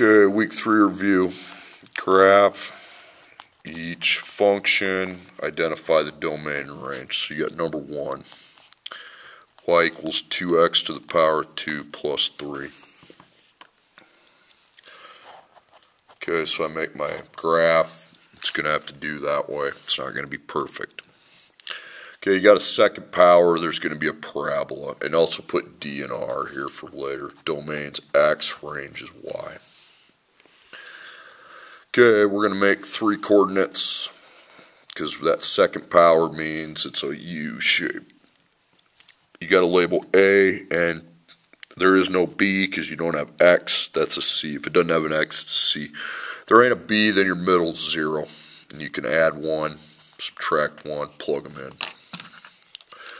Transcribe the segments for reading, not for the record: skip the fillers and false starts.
Okay, week 3 review. Graph each function, identify the domain and range. So you got number 1, y equals 2x to the power 2 plus 3. Okay, so I make my graph. It's going to have to do that way. It's not going to be perfect. Okay, you got a second power. There's going to be a parabola. And also put D and R here for later. Domains x, range is y. Okay, we're going to make 3 coordinates because that second power means it's a U shape. You got to label A, and there is no B because you don't have X. That's a C. If it doesn't have an X, it's a C. If there ain't a B, then your middle's 0. And you can add 1, subtract 1, plug them in.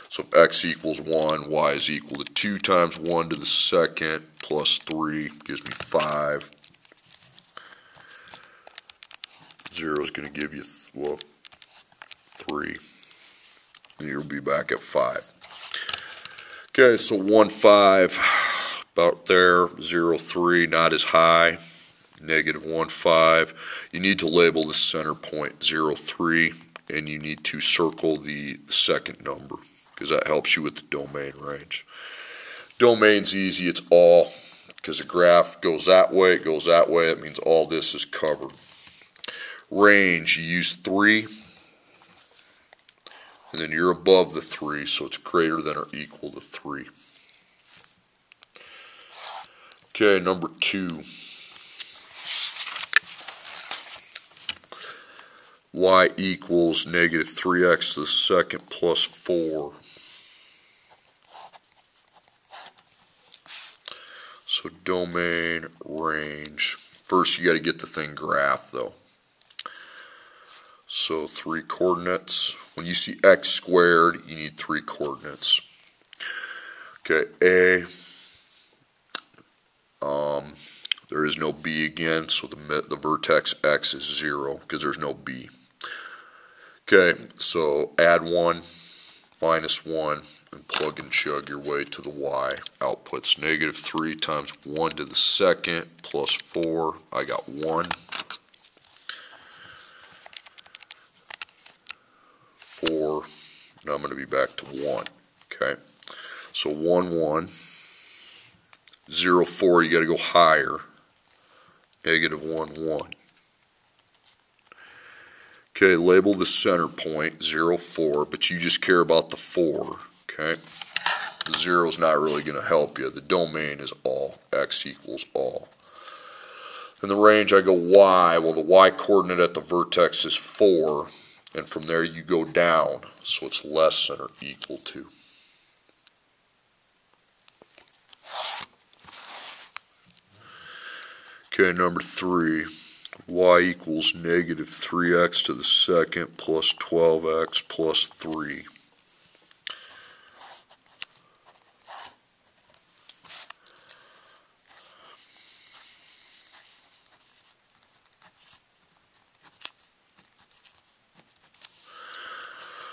So if X equals 1, Y is equal to 2 times 1 to the second plus 3 gives me 5. 0 is going to give you, 3. And you'll be back at 5. Okay, so 1, 5, about there. 0, 3, not as high. Negative 1, 5. You need to label the center point 0, 3, and you need to circle the second number because that helps you with the domain range. Domain's easy, it's all, because the graph goes that way, it goes that way, it means all this is covered. Range, you use 3, and then you're above the 3, so it's greater than or equal to 3. Okay, number 2. Y equals negative 3x to the second plus 4. So domain, range. First you got to get the thing graphed though. So 3 coordinates. When you see x squared, you need 3 coordinates. Okay, A. There is no B again, so the vertex x is 0 because there's no B. Okay, so add 1, minus 1, and plug and chug your way to the y. Outputs negative 3 times 1 to the second plus 4. I got 1. 4. Now I'm going to be back to 1. Okay, so 1, 1. 0, 4, you got to go higher. Negative 1, 1. Okay, label the center point 0, 4, but you just care about the 4. Okay, the 0 is not really going to help you. The domain is all. X equals all. In the range, I go y. Well, the y coordinate at the vertex is 4, and from there you go down, so it's less than or equal to. Okay, number 3, y equals negative 3x to the second plus 12x plus 3.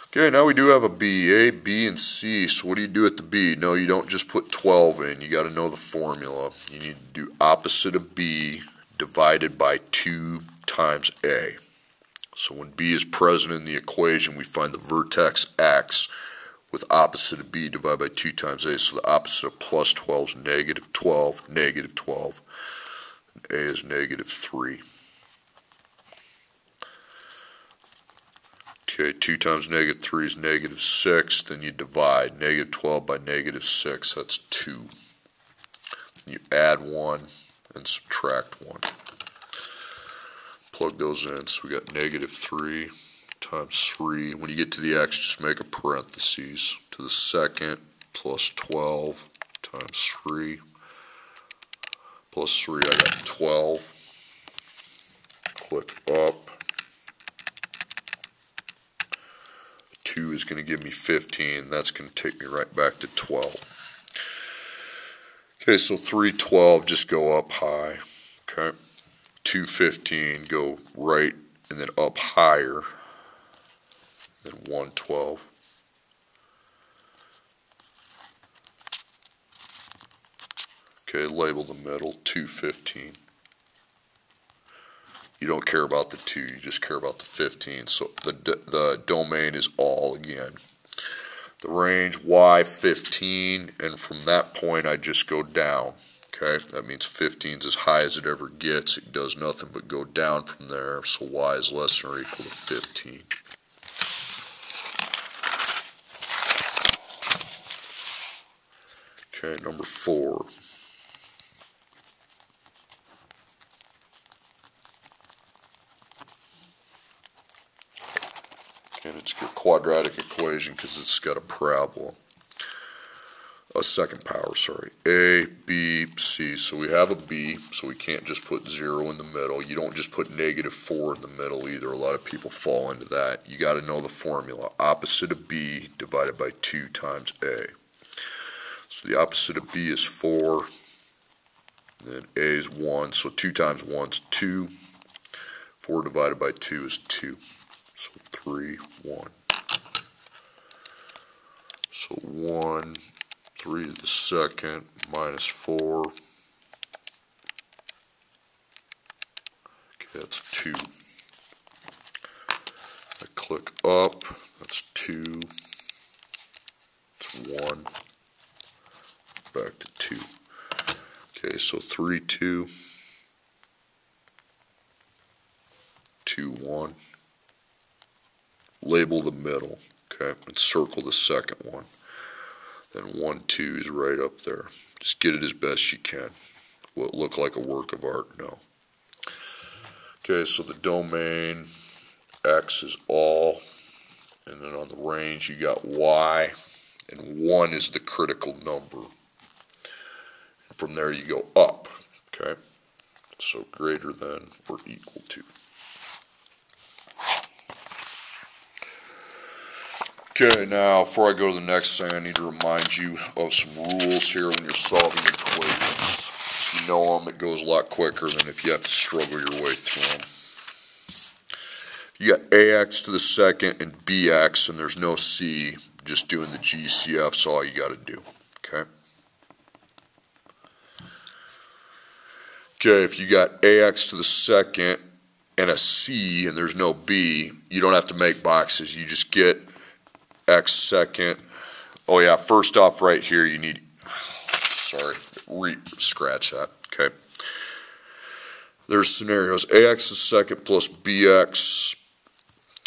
Okay, now we do have a B, A, B, and C. So what do you do at the B? No, you don't just put 12 in. You got to know the formula. You need to do opposite of B divided by 2 times A. So when B is present in the equation, we find the vertex X with opposite of B divided by 2 times A. So the opposite of plus 12 is negative 12, negative 12. And A is negative 3. Okay, 2 times negative 3 is negative 6. Then you divide negative 12 by negative 6. That's 2. You add 1 and subtract 1. Plug those in. So we got negative 3 times 3. When you get to the x, just make a parentheses. To the second plus 12 times 3. Plus 3, I got 12. Click up. 2 is going to give me 15. That's going to take me right back to 12. Okay, so 312, just go up high. Okay, 215, go right and then up higher than 112. Okay, label the middle, 215. You don't care about the 2, you just care about the 15. So the domain is all again. The range y15, and from that point I just go down. Okay, that means 15 is as high as it ever gets. It does nothing but go down from there, so y is less than or equal to 15. Okay, number 4. And it's a quadratic equation because it's got a parabola. A second power, sorry. A, B, C. So we have a B, so we can't just put 0 in the middle. You don't just put -4 in the middle either. A lot of people fall into that. You got to know the formula. Opposite of B divided by 2 times A. So the opposite of B is 4. Then A is 1. So 2 times 1 is 2. 4 divided by 2 is 2. So 3, 1. So 1, 3 to the second, minus 4. Okay, that's 2. I click up, that's 2. It's 1. Back to 2. Okay, so 3, 2. 2, 1. Label the middle, okay, and circle the second one. Then 1, 2 is right up there. Just get it as best you can. Will it look like a work of art? No. Okay, so the domain X is all, and then on the range you got Y, and 1 is the critical number. From there you go up, okay? So greater than or equal to. Okay, now before I go to the next thing, I need to remind you of some rules here when you're solving equations. If you know them, it goes a lot quicker than if you have to struggle your way through them. You got ax to the second and bx, and there's no c. Just doing the GCF is all you got to do. Okay. Okay, if you got ax to the second and a c, and there's no b, you don't have to make boxes. You just get x second. Oh yeah, first off right here you need, scratch that, okay. There's scenarios, ax is second plus bx.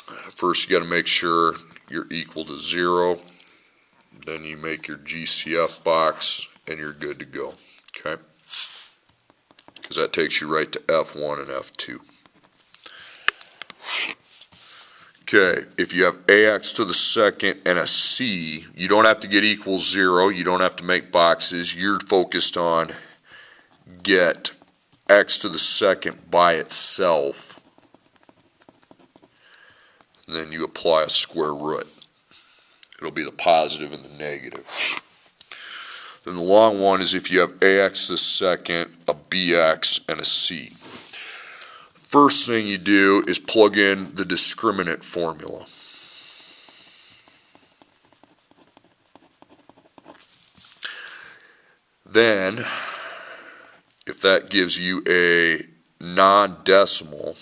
First you got to make sure you're equal to 0. Then you make your GCF box and you're good to go, okay. Because that takes you right to F1 and F2. Okay, if you have ax to the second and a c, you don't have to get equals 0. You don't have to make boxes. You're focused on get x to the second by itself. And then you apply a square root. It'll be the positive and the negative. Then the long one is if you have ax to the second, a bx, and a c. First thing you do is plug in the discriminant formula. Then, if that gives you a non-decimal,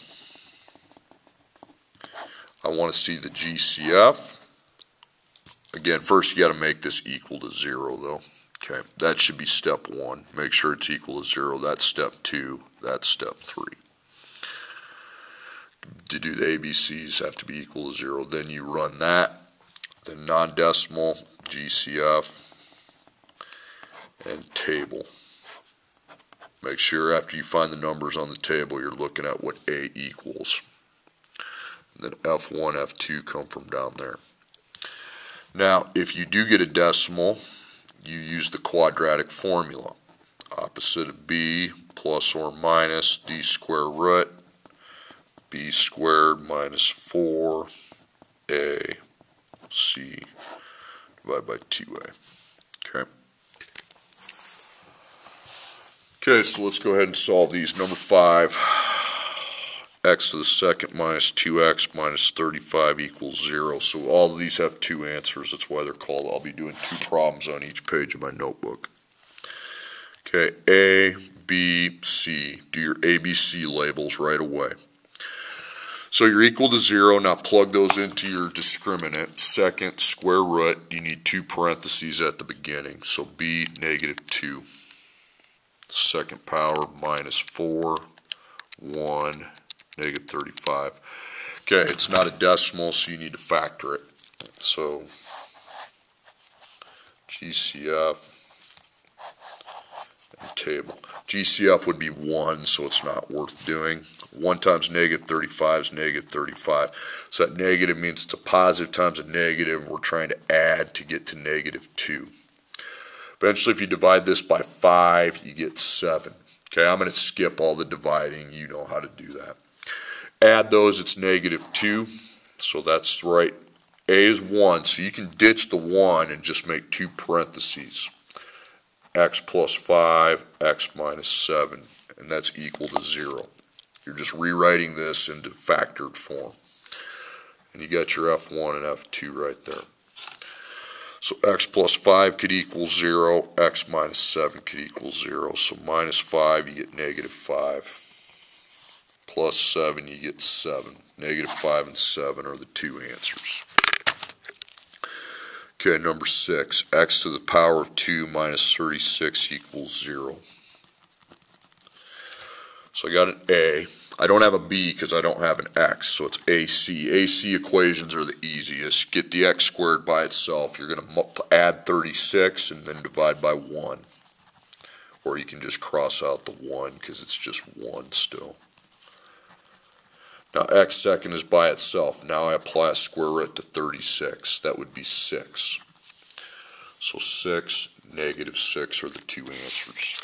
I want to see the GCF. Again, first you got to make this equal to 0 though. Okay, that should be step 1. Make sure it's equal to 0. That's step 2. That's step 3. To do the ABCs have to be equal to 0. Then you run that, then non-decimal, GCF, and table. Make sure after you find the numbers on the table you're looking at what A equals. And then F1, F2 come from down there. Now, if you do get a decimal, you use the quadratic formula. Opposite of B plus or minus D square root b squared minus 4ac divided by 2a. Okay. Okay, so let's go ahead and solve these. Number 5, x to the second minus 2x minus 35 equals 0. So all of these have 2 answers. That's why they're called. I'll be doing 2 problems on each page of my notebook. Okay, A, B, C. Do your ABC labels right away. So you're equal to 0. Now plug those into your discriminant. Second square root, you need 2 parentheses at the beginning. So b negative 2. Second power minus 4, 1, negative 35. Okay, it's not a decimal, so you need to factor it. So GCF and table. GCF would be 1, so it's not worth doing. 1 times negative 35 is negative 35. So that negative means it's a positive times a negative. We're trying to add to get to negative 2. Eventually, if you divide this by 5, you get 7. Okay, I'm going to skip all the dividing. You know how to do that. Add those, it's negative 2. So that's right. A is 1, so you can ditch the 1 and just make 2 parentheses. X plus 5, x minus 7, and that's equal to 0. You're just rewriting this into factored form. And you got your F1 and F2 right there. So x plus 5 could equal 0, x minus 7 could equal 0. So minus 5, you get negative 5. Plus 7, you get 7. Negative 5 and 7 are the 2 answers. Okay, number 6, x to the power of 2 minus 36 equals 0. So I got an A. I don't have a B because I don't have an x, so it's AC. AC equations are the easiest. Get the x squared by itself. You're going to add 36 and then divide by 1. Or you can just cross out the 1 because it's just 1 still. Now x second is by itself. Now I apply a square root to 36. That would be 6. So 6, negative 6 are the 2 answers.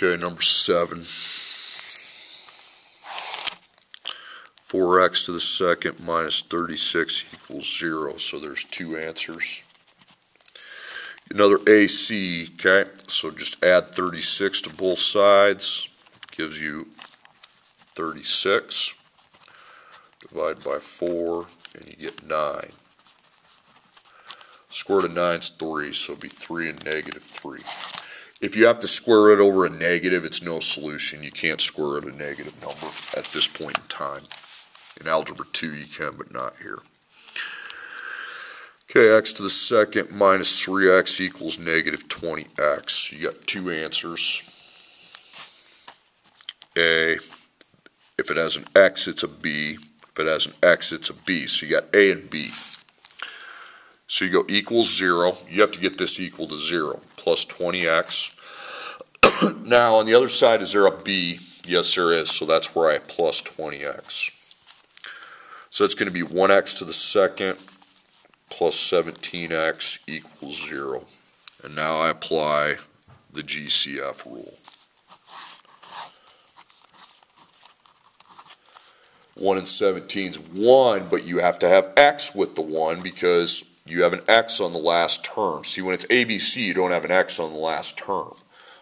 Okay, number 7. 4x to the second minus 36 equals 0. So there's 2 answers. Another AC, okay? So just add 36 to both sides. Gives you 36. Divide by 4, and you get 9. Square root of 9 is 3, so it'll be 3 and negative 3. If you have to square root over a negative, it's no solution. You can't square root a negative number at this point in time. In Algebra 2 you can, but not here. Okay, x to the second minus 3x equals negative 20x. You got 2 answers. A, if it has an x, it's a B. If it has an x, it's a B. So you got A and B. So you go equals 0. You have to get this equal to 0. Plus 20x. Now on the other side, is there a b? Yes, there is. So that's where I plus 20x. So it's going to be 1x to the second plus 17x equals 0. And now I apply the GCF rule. 1 and 17 is 1, but you have to have x with the 1 because you have an x on the last term. See, when it's ABC, you don't have an x on the last term.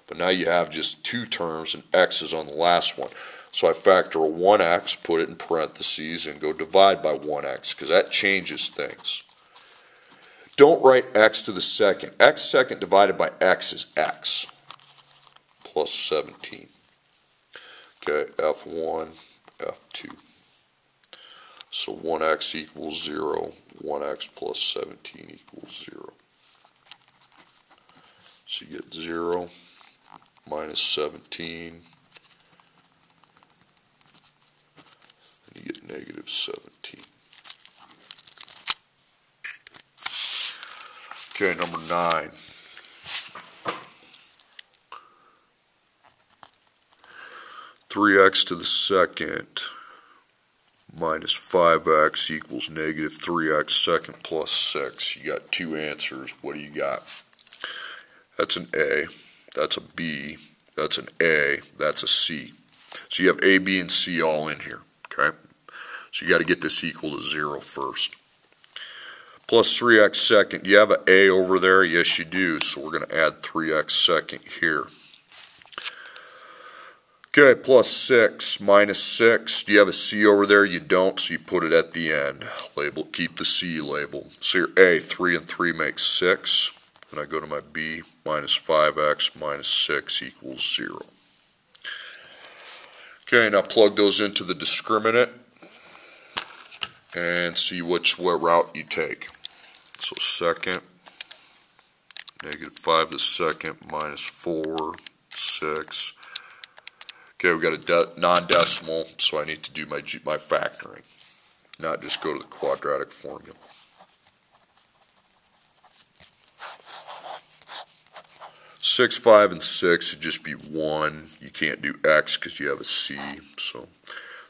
But now you have just 2 terms and x is on the last one. So I factor a 1x, put it in parentheses, and go divide by 1x because that changes things. Don't write x to the second. X second divided by x is x plus 17. Okay, F1, F2. So 1x equals 0, 1x plus 17 equals 0. So you get 0 minus 17, and you get negative 17. Okay, number 9. Three x to the second minus 5x equals negative 3x second plus 6. You got 2 answers. What do you got? That's an A. That's a B. That's an A. That's a C. So you have A, B, and C all in here. Okay? So you got to get this equal to 0 first. Plus 3x second. Do you have an A over there? Yes, you do. So we're going to add 3x second here. Okay, plus 6 minus 6. Do you have a C over there? You don't, so you put it at the end. Label, keep the C labeled. So your A, 3 and 3 makes 6. And I go to my B, minus 5x minus 6 equals 0. Okay, now plug those into the discriminant and see what route you take. So second, -5 to the second, -4, 6. Okay, we got a non-decimal, so I need to do my factoring, not just go to the quadratic formula. 6, 5, and 6 would just be 1. You can't do x because you have a c. So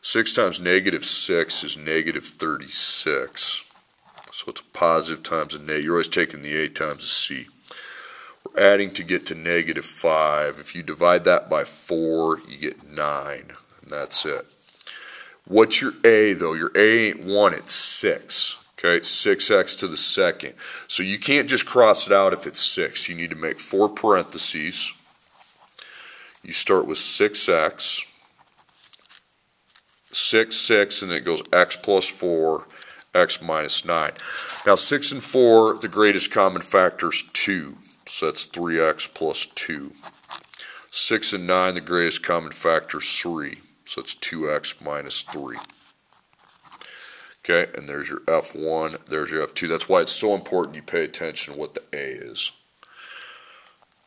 6 times -6 is -36. So it's a positive times a negative. You're always taking the a times the c. We're adding to get to -5. If you divide that by 4, you get 9. And that's it. What's your a, though? Your a ain't 1, it's 6. Okay, it's 6x to the second. So you can't just cross it out if it's 6. You need to make 4 parentheses. You start with 6x, 6, 6, and then it goes x plus 4, x minus 9. Now 6 and 4, the greatest common factor is 2. So that's 3x plus 2. 6 and 9, the greatest common factor is 3. So it's 2x minus 3. Okay, and there's your F1, there's your F2. That's why it's so important you pay attention to what the A is.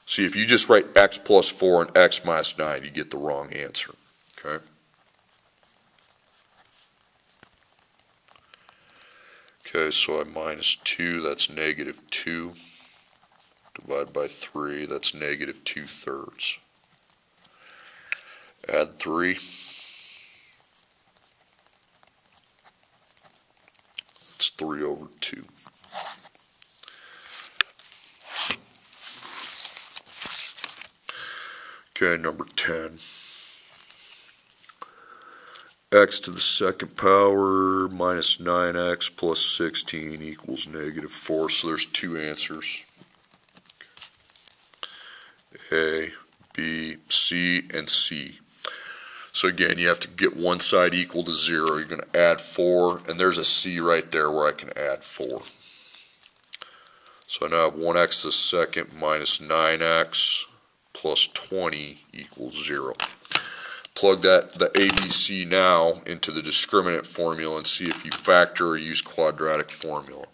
See, if you just write x plus 4 and x minus 9, you get the wrong answer. Okay. Okay, so I minus 2, that's -2. Divide by 3, that's -2/3. Add 3. It's 3/2. Okay, number 10. X to the second power minus 9x plus 16 equals -4. So there's two answers. A, B, C, and C. So again, you have to get one side equal to 0. You're going to add 4, and there's a C right there where I can add 4. So I now have 1x to the second minus 9x plus 20 equals 0. Plug that, the ABC now, into the discriminant formula and see if you factor or use quadratic formula.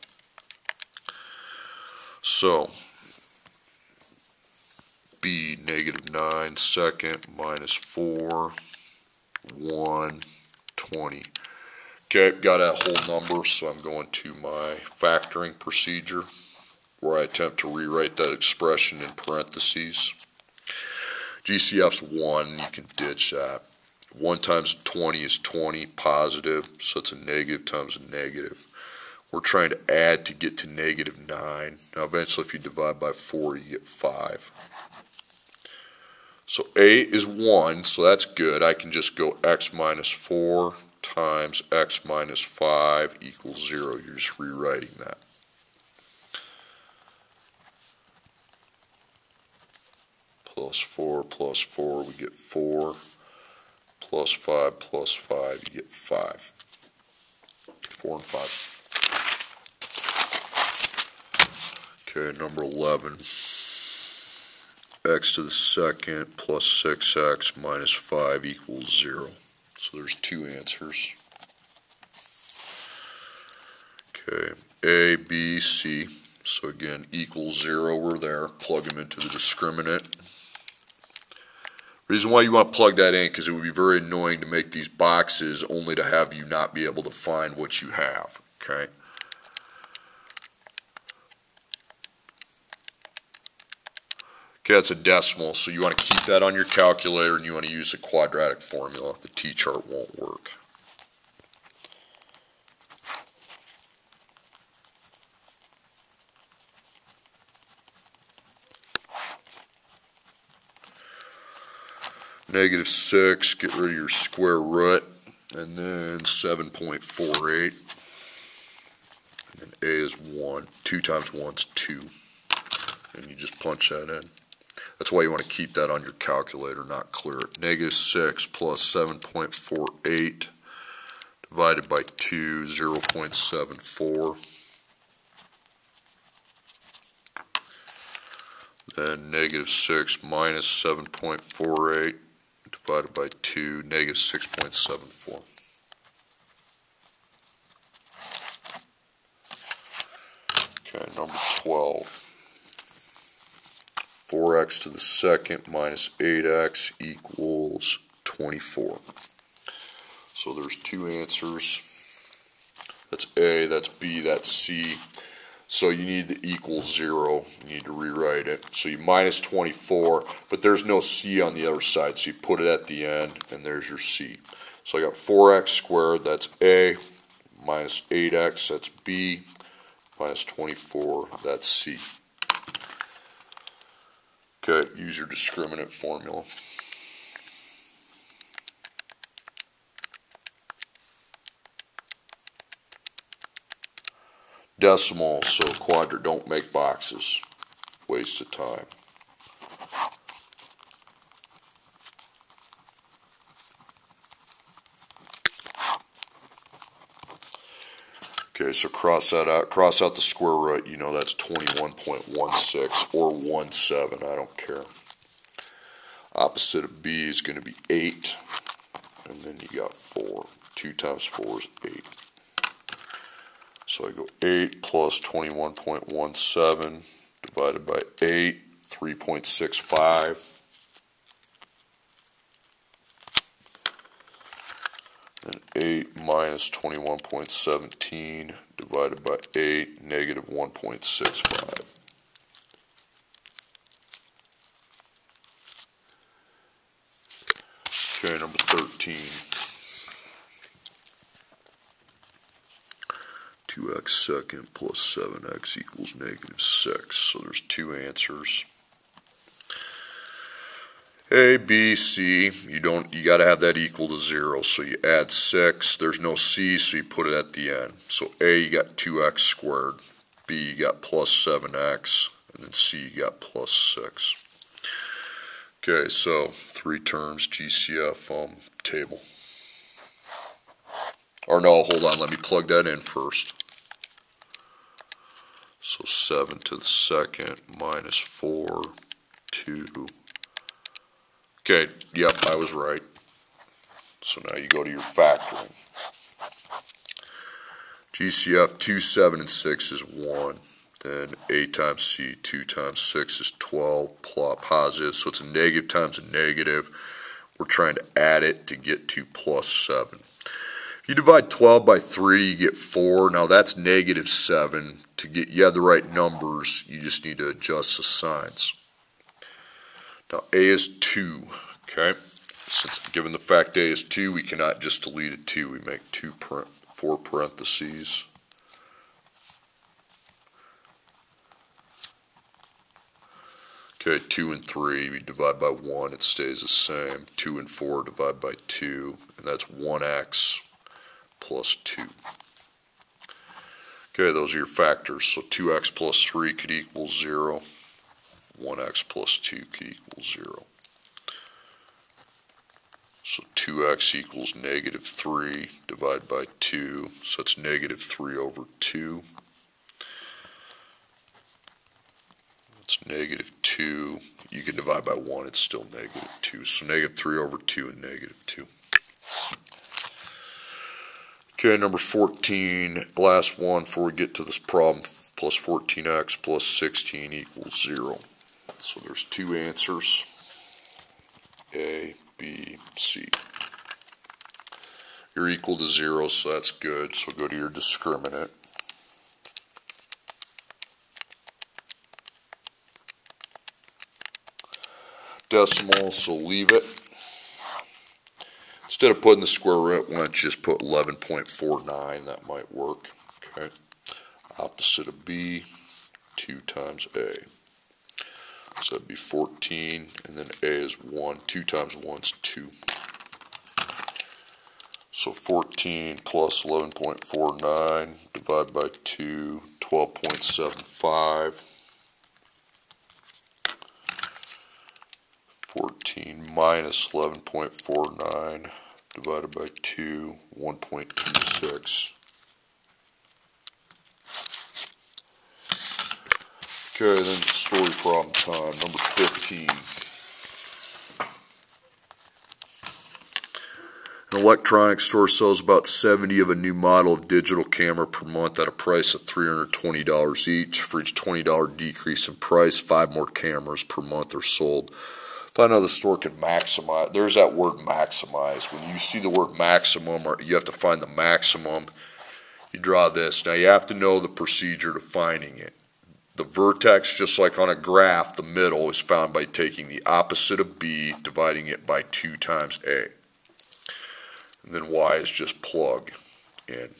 So, B, -9 second minus 4, 1, 20. Okay, got a whole number, so I'm going to my factoring procedure where I attempt to rewrite that expression in parentheses. GCF's 1, you can ditch that. 1 times 20 is 20, positive, so it's a negative times a negative. We're trying to add to get to -9. Now eventually if you divide by 4, you get 5. So A is 1, so that's good. I can just go x minus 4 times x minus 5 equals 0. You're just rewriting that. Plus 4, we get 4. Plus 5, you get 5. 4 and 5. Okay, number 11. X to the second plus 6x minus 5 equals 0. So there's two answers. Okay, A, B, C. So again, equals 0 were there. Plug them into the discriminant. Reason why you want to plug that in, because it would be very annoying to make these boxes only to have you not be able to find what you have. Okay. Okay, that's a decimal, so you want to keep that on your calculator and you want to use the quadratic formula. The T-chart won't work. -6, get rid of your square root, and then 7.48. And then A is 1. 2 times 1 is 2. And you just punch that in. That's why you want to keep that on your calculator, not clear it. -6 plus 7.48 divided by 2, 0.74. Then -6 minus 7.48 divided by 2, negative 6.74. Okay, number 12. 4x to the second minus 8x equals 24. So there's two answers. That's A, that's B, that's C. So you need to equal 0. You need to rewrite it. So you minus 24, but there's no C on the other side, so you put it at the end, and there's your C. So I got 4x squared, that's A, minus 8x, that's B, minus 24, that's C. Okay, use your discriminant formula. Decimal, so quadrant, don't make boxes. Waste of time. Okay, so cross that out. Cross out the square root. You know that's 21.16 or 17. I don't care. Opposite of B is going to be 8. And then you got 4. 2 times 4 is 8. So I go 8 plus 21.17 divided by 8, 3.65. And 8 minus 21.17 divided by 8, negative 1.65. Okay, number 13. 2x second plus 7x equals negative 6. So there's two answers. A, B, C. You got to have that equal to 0. So you add 6. There's no C, so you put it at the end. So A, you got 2x squared. B, you got plus 7x. And then C, you got plus 6. Okay, so three terms, GCF table. Or no, hold on, let me plug that in first. So 7 to the second minus 4, 2. Okay, yep, I was right. So now you go to your factoring. GCF 2, 7, and 6 is 1. Then A times C, 2 times 6 is 12, plot positive, so it's a negative times a negative. We're trying to add it to get to plus 7. If you divide 12 by 3, you get 4. Now that's negative 7. To get you have the right numbers, you just need to adjust the signs. Now A is 2, okay? Since given the fact A is 2, we cannot just delete a 2. We make 4 parentheses. Okay, 2 and 3, we divide by 1, it stays the same. 2 and 4 divide by 2, and that's 1x plus 2. Okay, those are your factors. So 2x plus 3 could equal 0. 1x plus 2 could equal 0. So 2x equals negative 3 divided by 2. So it's negative 3 over 2. It's negative 2. You can divide by 1. It's still negative 2. So negative 3 over 2 and negative 2. Okay, number 14, last one before we get to this problem, plus 14x plus 16 equals 0. So there's two answers, A, B, C. You're equal to 0, so that's good. So go to your discriminant. Decimal, so leave it. Instead of putting the square root, why don't you just put 11.49, that might work. Okay. Opposite of B, 2 times A. So that'd be 14, and then A is 1. 2 times 1 is 2. So 14 plus 11.49 divided by 2, 12.75. 14 minus 11.49 divided by 2, 1.26. Okay, then story problem time, number 15. An electronics store sells about 70 of a new model of digital camera per month at a price of $320 each. For each $20 decrease in price, 5 more cameras per month are sold. If I know the store can maximize, there's that word maximize. When you see the word maximum, or you have to find the maximum, you draw this. Now you have to know the procedure to finding it. The vertex, just like on a graph, the middle is found by taking the opposite of B, dividing it by 2 times A. And then Y is just plug in.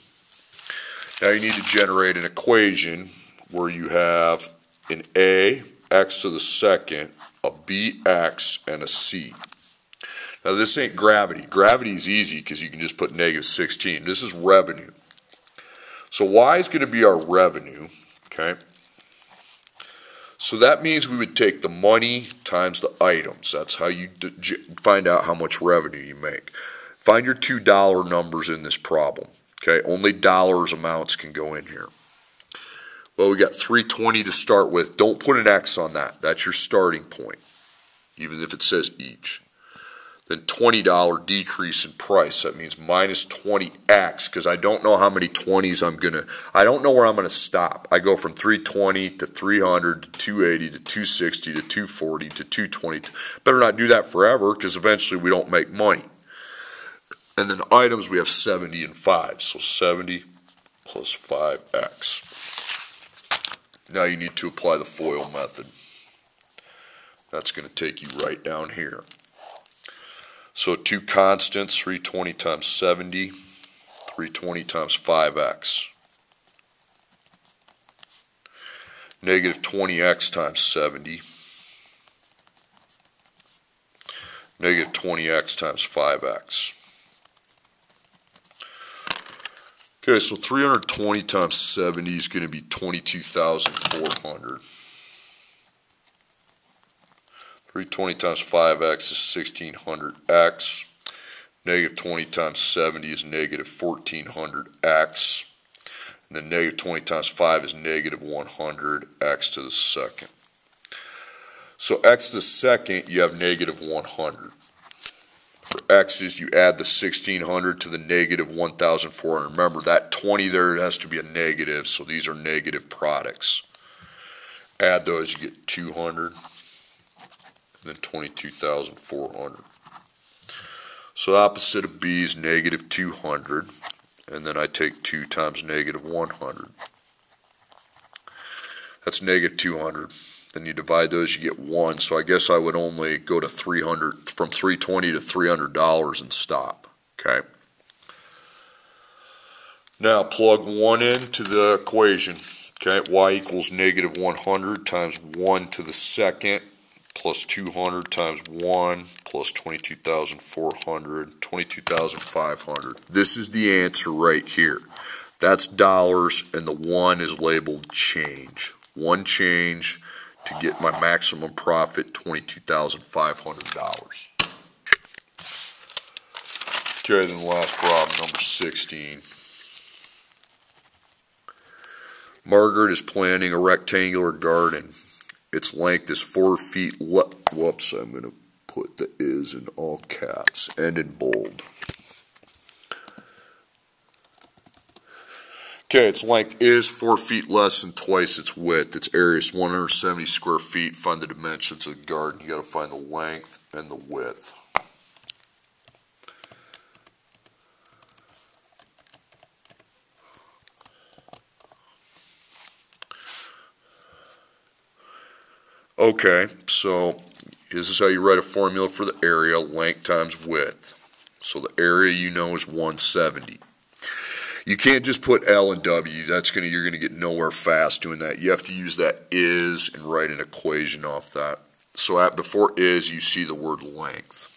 Now you need to generate an equation where you have an A, x to the second, a bx, and a c. Now this ain't gravity. Gravity is easy because you can just put -16. This is revenue. So Y is going to be our revenue, okay? So that means we would take the money times the items. That's how you find out how much revenue you make. Find your $2 numbers in this problem. Okay, only dollars amounts can go in here. Well, we got $320 to start with. Don't put an X on that. That's your starting point, even if it says each. Then $20 decrease in price. That means minus 20X, because I don't know how many 20s I don't know where I'm gonna stop. I go from 320 to 300 to 280 to 260 to 240 to 220. Better not do that forever, because eventually we don't make money. And then items, we have 70 and 5. So 70 plus 5x. Now you need to apply the FOIL method. That's going to take you right down here. So 2 constants, 320 times 70, 320 times 5x. Negative 20x times 70. Negative 20x times 5x. Okay, so 320 times 70 is going to be 22,400. 320 times 5x is 1,600x. Negative 20 times 70 is negative 1,400x. And then negative 20 times 5 is negative 100x to the second. So x to the second, you have negative 100. For x's, you add the 1,600 to the negative 1,400. Remember, that 20 there has to be a negative, so these are negative products. Add those, you get 200, and then 22,400. So opposite of B is negative 200, and then I take 2 times negative 100. That's negative 200. Then you divide those, you get 1. So I guess I would only go to 300, from 320 to $300 and stop. Okay. Now plug 1 into the equation. Okay, y equals negative 100 times 1 to the second plus 200 times 1 plus 22,400, 22,500. This is the answer right here. That's dollars, and the 1 is labeled change. 1 change to get my maximum profit, $22,500. Okay, then the last problem, number 16. Margaret is planting a rectangular garden. Its length is 4 feet. Whoops, I'm going to put the is in all caps and in bold. Okay, its length is 4 feet less than twice its width. Its area is 170 square feet. Find the dimensions of the garden. You got to find the length and the width. Okay, so this is how you write a formula for the area, length times width. So the area you know is 170. You can't just put L and W. You're gonna get nowhere fast doing that. You have to use that is and write an equation off that. So before is, you see the word length.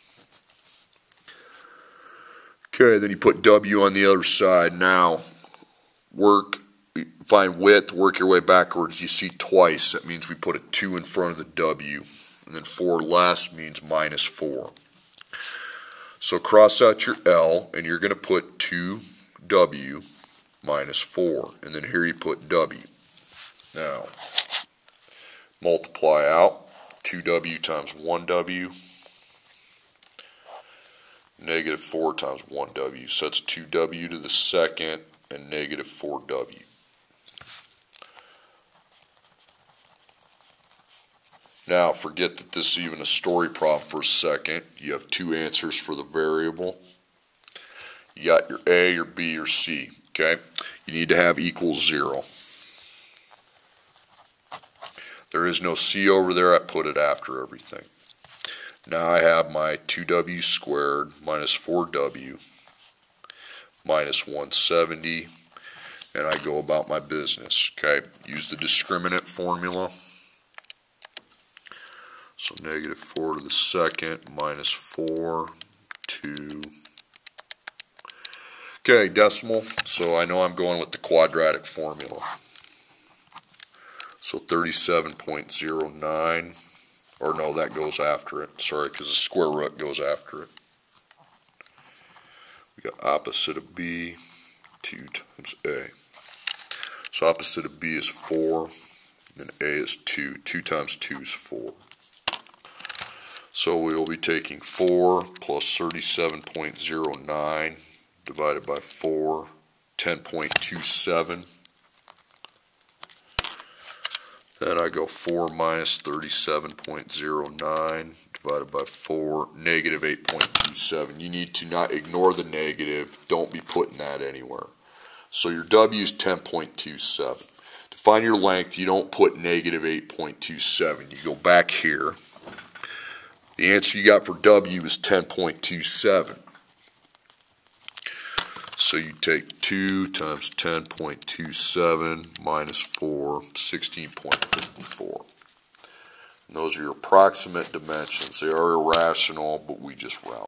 Okay, then you put W on the other side. Now, find width, work your way backwards. You see twice. That means we put a 2 in front of the W. And then 4 less means minus 4. So cross out your L, and you're gonna put 2W minus 4, and then here you put W. Now, multiply out 2W times 1W Negative 4 times 1w. So that's 2w to the second and negative 4w. Now, forget that this is even a story problem for a second. You have two answers for the variable. You got your A, your B, your C. Okay? You need to have equals 0. There is no C over there. I put it after everything. Now I have my 2w squared minus 4w minus 170, and I go about my business. Okay? Use the discriminant formula. So negative 4 to the second minus 4, 2. Okay, decimal. So I know I'm going with the quadratic formula. So 37.09, or no, that goes after it. Sorry, because the square root goes after it. We got opposite of B, 2 times A. So opposite of B is 4, and A is 2. 2 times 2 is 4. So we will be taking 4 plus 37.09 divided by 4, 10.27. Then I go 4 minus 37.09 divided by 4, negative 8.27. You need to not ignore the negative. Don't be putting that anywhere. So your W is 10.27. To find your length, you don't put negative 8.27. You go back here. The answer you got for W is 10.27. So you take 2 times 10.27 minus 4, 16.54. And those are your approximate dimensions. They are irrational, but we just round.